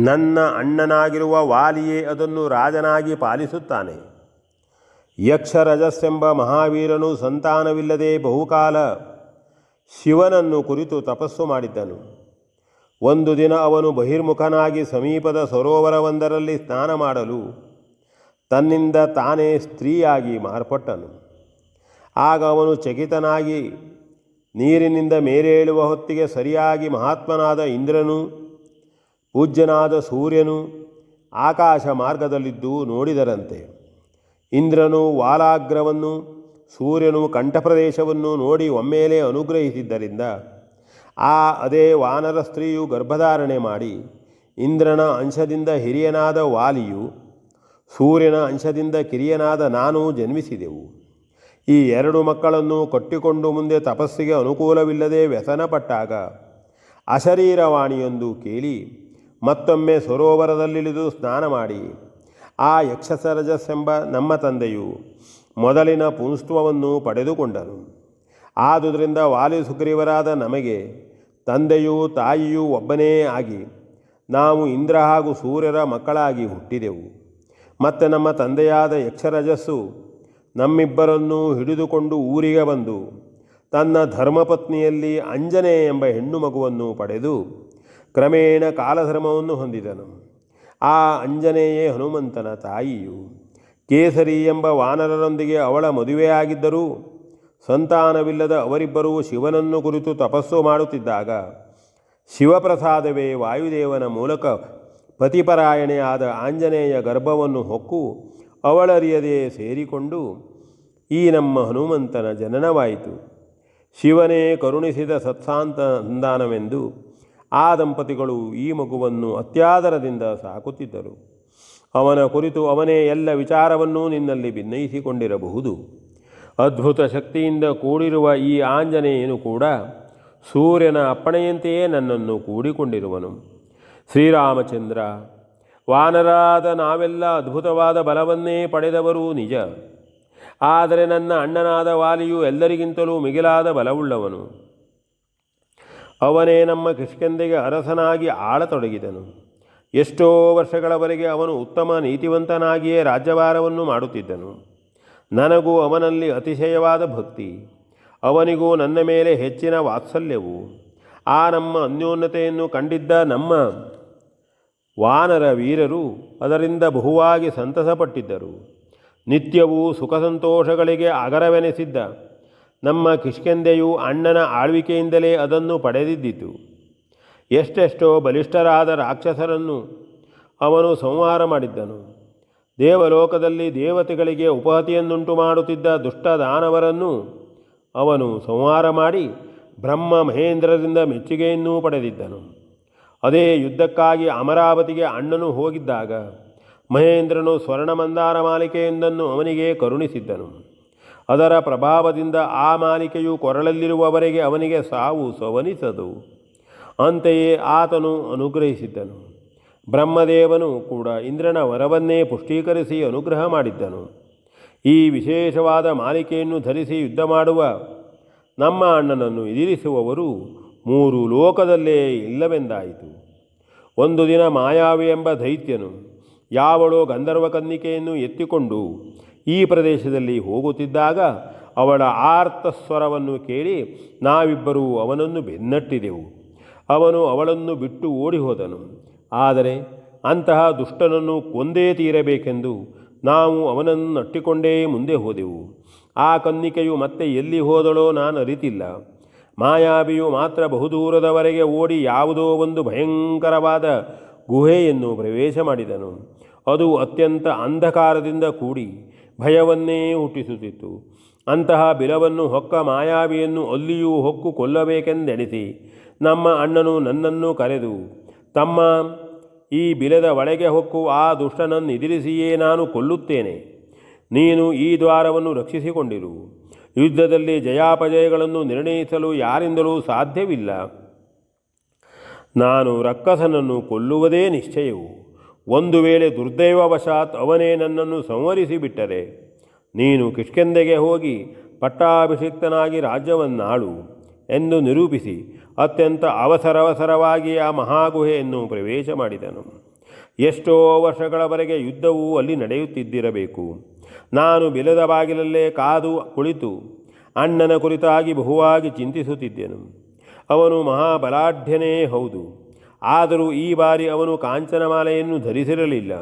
ನನ್ನ ಅಣ್ಣನಾಗಿರುವ ವಾಲಿಯೇ ಅದನ್ನು ರಾಜನಾಗಿ ಪಾಲಿಸುತ್ತಾನೆ. ಯಕ್ಷರಜಸ್ಸೆಂಬ ಮಹಾವೀರನು ಸಂತಾನವಿಲ್ಲದೆ ಬಹುಕಾಲ ಶಿವನನ್ನು ಕುರಿತು ತಪಸ್ಸು ಮಾಡಿದ್ದನು. ಒಂದು ದಿನ ಅವನು ಬಹಿರ್ಮುಖನಾಗಿ ಸಮೀಪದ ಸರೋವರವೊಂದರಲ್ಲಿ ಸ್ನಾನ ಮಾಡಲು ತನ್ನಿಂದ ತಾನೇ ಸ್ತ್ರೀಯಾಗಿ ಮಾರ್ಪಟ್ಟನು. ಆಗ ಅವನು ಚಕಿತನಾಗಿ ನೀರಿನಿಂದ ಮೇಲೇಳುವ ಹೊತ್ತಿಗೆ ಸರಿಯಾಗಿ ಮಹಾತ್ಮನಾದ ಇಂದ್ರನು ಪೂಜ್ಯನಾದ ಸೂರ್ಯನು ಆಕಾಶ ಮಾರ್ಗದಲ್ಲಿದ್ದು ನೋಡಿದರಂತೆ. ಇಂದ್ರನು ವಾಲಾಗ್ರವನ್ನು, ಸೂರ್ಯನು ಕಂಠಪ್ರದೇಶವನ್ನು ನೋಡಿ ಒಮ್ಮೆಲೇ ಅನುಗ್ರಹಿಸಿದ್ದರಿಂದ ಅದೇ ವಾನರ ಸ್ತ್ರೀಯು ಗರ್ಭಧಾರಣೆ ಮಾಡಿ ಇಂದ್ರನ ಅಂಶದಿಂದ ಹಿರಿಯನಾದ ವಾಲಿಯು, ಸೂರ್ಯನ ಅಂಶದಿಂದ ಕಿರಿಯನಾದ ನಾನು ಜನ್ಮಿಸಿದೆವು. ಈ ಎರಡು ಮಕ್ಕಳನ್ನು ಕಟ್ಟಿಕೊಂಡು ಮುಂದೆ ತಪಸ್ಸಿಗೆ ಅನುಕೂಲವಿಲ್ಲದೆ ವ್ಯಸನಪಟ್ಟಾಗ ಅಶರೀರವಾಣಿಯೊಂದು ಕೇಳಿ ಮತ್ತೊಮ್ಮೆ ಸರೋವರದಲ್ಲಿಳಿದು ಸ್ನಾನ ಮಾಡಿ ಆ ಯಕ್ಷಸರಜಸ್ಸೆಂಬ ನಮ್ಮ ತಂದೆಯು ಮೊದಲಿನ ಪುಂಸ್ತ್ವವನ್ನು ಪಡೆದುಕೊಂಡನು. ಆದುದರಿಂದ ವಾಲಿ ಸುಗ್ರೀವರಾದ ನಮಗೆ ತಂದೆಯೂ ತಾಯಿಯೂ ಒಬ್ಬನೇ ಆಗಿ ನಾವು ಇಂದ್ರ ಹಾಗೂ ಸೂರ್ಯರ ಮಕ್ಕಳಾಗಿ ಹುಟ್ಟಿದೆವು. ಮತ್ತು ನಮ್ಮ ತಂದೆಯಾದ ಯಕ್ಷರಜಸ್ಸು ನಮ್ಮಿಬ್ಬರನ್ನು ಹಿಡಿದುಕೊಂಡು ಊರಿಗೆ ಬಂದು ತನ್ನ ಧರ್ಮಪತ್ನಿಯಲ್ಲಿ ಅಂಜನೆ ಎಂಬ ಹೆಣ್ಣು ಮಗುವನ್ನು ಪಡೆದು ಕ್ರಮೇಣ ಕಾಲಧರ್ಮವನ್ನು ಹೊಂದಿದನು. ಆ ಅಂಜನೆಯೇ ಹನುಮಂತನ ತಾಯಿಯು. ಕೇಸರಿ ಎಂಬ ವಾನರರೊಂದಿಗೆ ಅವಳ ಮದುವೆಯಾಗಿದ್ದರೂ ಸಂತಾನವಿಲ್ಲದ ಅವರಿಬ್ಬರೂ ಶಿವನನ್ನು ಕುರಿತು ತಪಸ್ಸು ಮಾಡುತ್ತಿದ್ದಾಗ ಶಿವಪ್ರಸಾದವೇ ವಾಯುದೇವನ ಮೂಲಕ ಪತಿಪರಾಯಣೆಯಾದ ಆಂಜನೇಯ ಗರ್ಭವನ್ನು ಹೊಕ್ಕು ಅವಳರಿಯದೆ ಸೇರಿಕೊಂಡು ಈ ನಮ್ಮ ಹನುಮಂತನ ಜನನವಾಯಿತು. ಶಿವನೇ ಕರುಣಿಸಿದ ಸಂತಾನವೆಂದು ಆ ದಂಪತಿಗಳು ಈ ಮಗುವನ್ನು ಅತ್ಯಾದರದಿಂದ ಸಾಕುತ್ತಿದ್ದರು. ಅವನ ಕುರಿತು ಅವನೇ ಎಲ್ಲ ವಿಚಾರವನ್ನೂ ನಿನ್ನಲ್ಲಿ ಭಿನ್ನಯಿಸಿಕೊಂಡಿರಬಹುದು. ಅದ್ಭುತ ಶಕ್ತಿಯಿಂದ ಕೂಡಿರುವ ಈ ಆಂಜನೇಯನು ಕೂಡ ಸೂರ್ಯನ ಅಪ್ಪಣೆಯಂತೆಯೇ ನನ್ನನ್ನು ಕೂಡಿಕೊಂಡಿರುವನು. ಶ್ರೀರಾಮಚಂದ್ರ, ವಾನರಾದ ನಾವೆಲ್ಲ ಅದ್ಭುತವಾದ ಬಲವನ್ನೇ ಪಡೆದವರೂ ನಿಜ. ಆದರೆ ನನ್ನ ಅಣ್ಣನಾದ ವಾಲಿಯು ಎಲ್ಲರಿಗಿಂತಲೂ ಮಿಗಿಲಾದ ಬಲವುಳ್ಳವನು. ಅವನೇ ನಮ್ಮ ಕಿಷ್ಕಿಂಧೆಗೆ ಅರಸನಾಗಿ ಆಳತೊಡಗಿದನು. ಎಷ್ಟೋ ವರ್ಷಗಳವರೆಗೆ ಅವನು ಉತ್ತಮ ನೀತಿವಂತನಾಗಿಯೇ ರಾಜ್ಯಭಾರವನ್ನು ಮಾಡುತ್ತಿದ್ದನು. ನನಗೂ ಅವನಲ್ಲಿ ಅತಿಶಯವಾದ ಭಕ್ತಿ, ಅವನಿಗೂ ನನ್ನ ಮೇಲೆ ಹೆಚ್ಚಿನ ವಾತ್ಸಲ್ಯವು. ಆ ನಮ್ಮ ಅನ್ಯೋನ್ಯತೆಯನ್ನು ಕಂಡಿದ್ದ ನಮ್ಮ ವಾನರ ವೀರರು ಅದರಿಂದ ಬಹುವಾಗಿ ಸಂತಸಪಟ್ಟಿದ್ದರು. ನಿತ್ಯವೂ ಸುಖ ಸಂತೋಷಗಳಿಗೆ ಆಗರವೆನಿಸಿದ್ದ ನಮ್ಮ ಕಿಷ್ಕಿಂಧೆಯು ಅಣ್ಣನ ಆಳ್ವಿಕೆಯಿಂದಲೇ ಅದನ್ನು ಪಡೆದಿದ್ದಿತು. ಎಷ್ಟೆಷ್ಟೋ ಬಲಿಷ್ಠರಾದ ರಾಕ್ಷಸರನ್ನು ಅವನು ಸಂಹಾರ ಮಾಡಿದ್ದನು. ದೇವಲೋಕದಲ್ಲಿ ದೇವತೆಗಳಿಗೆ ಉಪಹತಿಯನ್ನುಂಟು ಮಾಡುತ್ತಿದ್ದ ದುಷ್ಟ ದಾನವರನ್ನು ಅವನು ಸಂಹಾರ ಮಾಡಿ ಬ್ರಹ್ಮ ಮಹೇಂದ್ರರಿಂದ ಮೆಚ್ಚುಗೆಯನ್ನೂ ಪಡೆದಿದ್ದನು. ಅದೇ ಯುದ್ಧಕ್ಕಾಗಿ ಅಮರಾವತಿಗೆ ಅಣ್ಣನು ಹೋಗಿದ್ದಾಗ ಮಹೇಂದ್ರನು ಸ್ವರ್ಣಮಂದಾರ ಮಾಲಿಕೆಯೊಂದನ್ನು ಅವನಿಗೆ ಕರುಣಿಸಿದ್ದನು. ಅದರ ಪ್ರಭಾವದಿಂದ ಆ ಮಾಲಿಕೆಯು ಕೊರಳಲ್ಲಿರುವವರೆಗೆ ಅವನಿಗೆ ಸಾವು ಸವನಿಸದು. ಅಂತೆಯೇ ಆತನು ಅನುಗ್ರಹಿಸಿದ್ದನು. ಬ್ರಹ್ಮದೇವನು ಕೂಡ ಇಂದ್ರನ ವರವನ್ನೇ ಪುಷ್ಟೀಕರಿಸಿ ಅನುಗ್ರಹ ಮಾಡಿದ್ದನು. ಈ ವಿಶೇಷವಾದ ಮಾಲಿಕೆಯನ್ನು ಧರಿಸಿ ಯುದ್ಧ ಮಾಡುವ ನಮ್ಮ ಅಣ್ಣನನ್ನು ಎದುರಿಸುವವರು ಮೂರು ಲೋಕದಲ್ಲೇ ಇಲ್ಲವೆಂದಾಯಿತು. ಒಂದು ದಿನ ಮಾಯಾವಿ ಎಂಬ ದೈತ್ಯನು ಯಾವಳೋ ಗಂಧರ್ವ ಕನ್ನಿಕೆಯನ್ನು ಎತ್ತಿಕೊಂಡು ಈ ಪ್ರದೇಶದಲ್ಲಿ ಹೋಗುತ್ತಿದ್ದಾಗ ಅವಳ ಆರ್ತಸ್ವರವನ್ನು ಕೇಳಿ ನಾವಿಬ್ಬರೂ ಅವನನ್ನು ಬೆನ್ನಟ್ಟಿದೆವು. ಅವನು ಅವಳನ್ನು ಬಿಟ್ಟು ಓಡಿ ಹೋದನು. ಆದರೆ ಅಂತಹ ದುಷ್ಟನನ್ನು ಕೊಂದೇ ತೀರಬೇಕೆಂದು ನಾವು ಅವನನ್ನು ಅಟ್ಟಿಕೊಂಡೇ ಮುಂದೆ ಹೋದೆವು. ಆ ಕನ್ನಿಕೆಯು ಮತ್ತೆ ಎಲ್ಲಿ ಹೋದಳೋ ನಾನು ಅರಿತಿಲ್ಲ. ಮಾಯಾವಿಯು ಮಾತ್ರ ಬಹುದೂರದವರೆಗೆ ಓಡಿ ಯಾವುದೋ ಒಂದು ಭಯಂಕರವಾದ ಗುಹೆಯನ್ನು ಪ್ರವೇಶ ಮಾಡಿದನು. ಅದು ಅತ್ಯಂತ ಅಂಧಕಾರದಿಂದ ಕೂಡಿ ಭಯವನ್ನೇ ಹುಟ್ಟಿಸುತ್ತಿತ್ತು. ಅಂತಹ ಬಿಲವನ್ನು ಹೊಕ್ಕ ಮಾಯಾವಿಯನ್ನು ಅಲ್ಲಿಯೂ ಹೊಕ್ಕು ಕೊಲ್ಲಬೇಕೆಂದೆಣಿಸಿ ನಮ್ಮ ಅಣ್ಣನು ನನ್ನನ್ನು ಕರೆದು, ತಮ್ಮ, ಈ ಬಿಲದ ಒಳಗೆ ಹೊಕ್ಕು ಆ ದುಷ್ಟನನ್ನು ಎದುರಿಸಿಯೇ ನಾನು ಕೊಲ್ಲುತ್ತೇನೆ. ನೀನು ಈ ದ್ವಾರವನ್ನು ರಕ್ಷಿಸಿಕೊಂಡಿರು. ಯುದ್ಧದಲ್ಲಿ ಜಯಾಪಜಯಗಳನ್ನು ನಿರ್ಣಯಿಸಲು ಯಾರಿಂದಲೂ ಸಾಧ್ಯವಿಲ್ಲ. ನಾನು ರಕ್ಕಸನನ್ನು ಕೊಲ್ಲುವುದೇ ನಿಶ್ಚಯವು. ಒಂದು ವೇಳೆ ದುರ್ದೈವವಶಾತ್ ಅವನೇ ನನ್ನನ್ನು ಸಂಹರಿಸಿಬಿಟ್ಟರೆ ನೀನು ಕಿಷ್ಕಿಂಧೆಗೆ ಹೋಗಿ ಪಟ್ಟಾಭಿಷಿಕ್ತನಾಗಿ ರಾಜ್ಯವನ್ನಾಳು ಎಂದು ನಿರೂಪಿಸಿ ಅತ್ಯಂತ ಅವಸರವಾಗಿ ಆ ಮಹಾಗುಹೆಯನ್ನು ಪ್ರವೇಶ ಮಾಡಿದನು. ಎಷ್ಟೋ ವರ್ಷಗಳವರೆಗೆ ಯುದ್ಧವು ಅಲ್ಲಿ ನಡೆಯುತ್ತಿದ್ದಿರಬೇಕು. ನಾನು ಬಿಲದ ಬಾಗಿಲಲ್ಲೇ ಕಾದು ಕುಳಿತು ಅಣ್ಣನ ಕುರಿತಾಗಿ ಬಹುವಾಗಿ ಚಿಂತಿಸುತ್ತಿದ್ದೆನು. ಅವನು ಮಹಾಬಲಾಢ್ಯನೇ ಹೌದು. ಆದರೂ ಈ ಬಾರಿ ಅವನು ಕಾಂಚನಮಾಲೆಯನ್ನು ಧರಿಸಿರಲಿಲ್ಲ.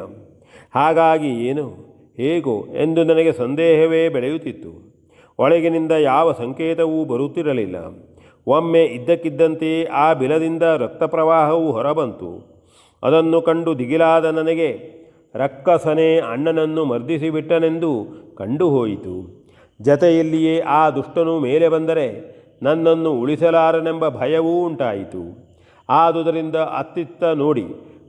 ಹಾಗಾಗಿ ಏನು ಹೇಗೋ ಎಂದು ನನಗೆ ಸಂದೇಹವೇ ಬೆಳೆಯುತ್ತಿತ್ತು. ಒಳಗಿನಿಂದ ಯಾವ ಸಂಕೇತವೂ ಬರುತ್ತಿರಲಿಲ್ಲ. ಒಮ್ಮೆ ಇದ್ದಕ್ಕಿದ್ದಂತೆ ಆ ಬಿಲದಿಂದ ರಕ್ತಪ್ರವಾಹವು ಹೊರಬಂತು. ಅದನ್ನು ಕಂಡು ದಿಗಿಲಾದ ನನಗೆ ರಕ್ಕಸನೇ ಅಣ್ಣನನ್ನು ಮರ್ದಿಸಿಬಿಟ್ಟನೆಂದು ಕಂಡು ಹೋಯಿತು. ಜತೆಯಲ್ಲಿಯೇ ಆ ದುಷ್ಟನು ಮೇಲೆ ಬಂದರೆ ನನ್ನನ್ನು ಉಳಿಸಲಾರನೆಂಬ ಭಯವೂ ಉಂಟಾಯಿತು. ಆದುದರಿಂದ ಅತ್ತಿತ್ತ ನೋಡಿ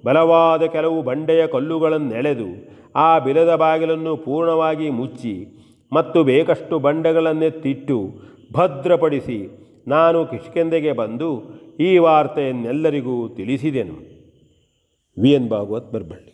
ಬಲವಾದ ಕೆಲವು ಬಂಡೆಯ ಕಲ್ಲುಗಳನ್ನೆಳೆದು ಆ ಬಿಲದ ಬಾಗಿಲನ್ನು ಪೂರ್ಣವಾಗಿ ಮುಚ್ಚಿ ಮತ್ತು ಬೇಕಷ್ಟು ಬಂಡೆಗಳನ್ನೆತ್ತಿಟ್ಟು ಭದ್ರಪಡಿಸಿ ನಾನು ಕಿಷ್ಕಿಂಧೆಗೆ ಬಂದು ಈ ವಾರ್ತೆಯನ್ನೆಲ್ಲರಿಗೂ ತಿಳಿಸಿದೆನು. V N Bhagwat, Baraballi.